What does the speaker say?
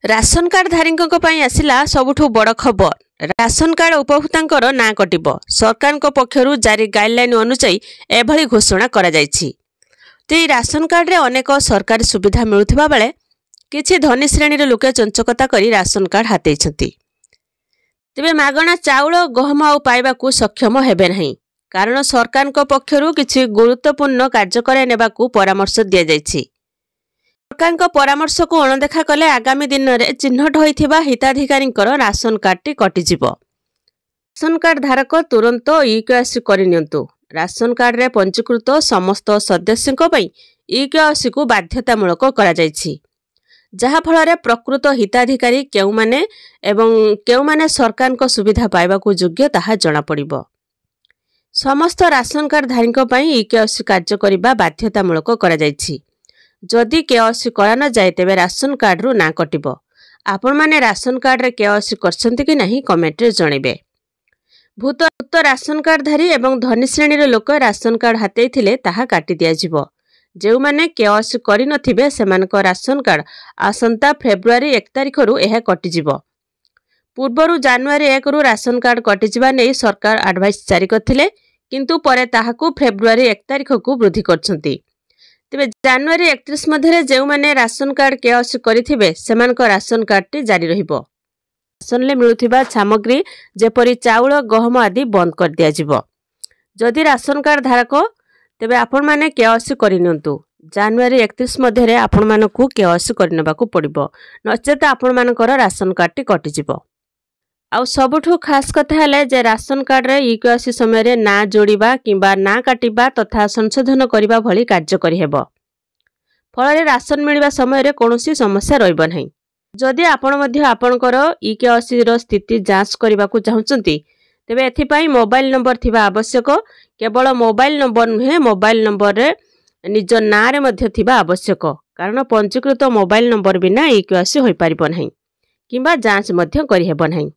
Ration card धारीकों पई आसिला सबुठु बड़ खबर। राशन कार्ड उपभोक्तांकर ना कटिब। सरकार पक्षरु जारी गाइडलाइन अनुसार एभली घोषणा करा जायछि। ते राशन कार्ड रे अनेक सरकारी सुविधा मिलुथिबा बेले किछि धनी श्रेणी लोके चंचकता करी राशन कार्ड हातेइछंती। तेबे मागणा चाउल गहम आउ पाइबाकू सक्षम हेबे नहीं, कारण सरकार पक्षरु किछि गुरुत्वपूर्ण कार्यक्रम नेबाकू परामर्श दिया जायछि। सरकार परामर्श को अणदेखा कले आगामी दिन में चिन्हट होइथिबा हिताधिकारी राशन कार्ड कटिजिब। राशन कार्ड धारक तुरंत ई-केवाईसी करिनियंतु। राशन कार्ड रे पंजीकृत समस्त सदस्यों पई ई-केवाईसी को बाध्यतामूलक करा जायछि, जहा फल प्रकृत हिताधिकारी केउमाने एवं केउमाने सरकार को सुविधा पाइबाकू योग्य ताहा जणा पड़िबो। समस्त राशन कार्ड धारीकों पई ई-केवाईसी कार्य करिबा बाध्यतामूलक करा जायछि। जदि केवाईसी करा न जाए तेबे राशन कार्ड रु ना कटिब। आपण माने राशन कार्ड रे केवाईसी करछंती कि नहीं कमेंट रे जणेबे। भूत राशन कार्ड धारी एवं धनी श्रेणी रे लोक राशन कार्ड हाते थिले ताहा काटी दिया जिवो। जेउ माने केवाईसी करि नथिबे सेमानक राशन कार्ड आसंता फेब्रुआरी 1 तारिख रु एहा कटि जिवो। पूर्वरु जनवरी 1 रु राशन कार्ड कटि जिबा नै सरकार एडवाइस जारी करथिले, किंतु परे ताहाकू फेब्रुआरी 1 तारिख को वृद्धि करछंती। तेबे जनवरी 31 मध्य जो मैंने राशन कार्ड केवाईसी करिथिबे सेमानक राशन कार्ड टी जारी रहिबो। राशन ले मिलुथिबा सामग्री जेपरि चाउल गहम आदि बंद कर दिया जिवो। जदि राशन कार्ड धारक तेबे आपण माने केवाईसी करिनियंतु। जनवरी 31 मध्य रे आपण मानकू केवाईसी करिनबाकू पड़िबो, नचेत आपण मानकर राशन कार्ड टी कटि जिवो। आउ सबुठु खास कथा है जे राशन कार्ड रे ई-केवाईसी समय रे ना जोड़िबा किंबा ना काटिबा तथा संशोधन करिबा भली कार्य करि हेबो। फल राशन मिलवा समय रे कोनोसी समस्या रहिबो नहीं। जदि आपण मध्य आपणकर ई-केवाईसी रो स्थिति जांच करिबाकू चाहुचंती तेबे एथि पई मोबाइल नंबर थिबा आवश्यक। केवल मोबाइल नंबर नुहे, मोबाइल नंबर रे निज ना रे मध्य थिबा आवश्यक, कारण पंजीकृत मोबाइल नंबर बिना ई-केवाईसी होई पारिबो नहीं किंबा जांच मध्य करि हेबो नहीं।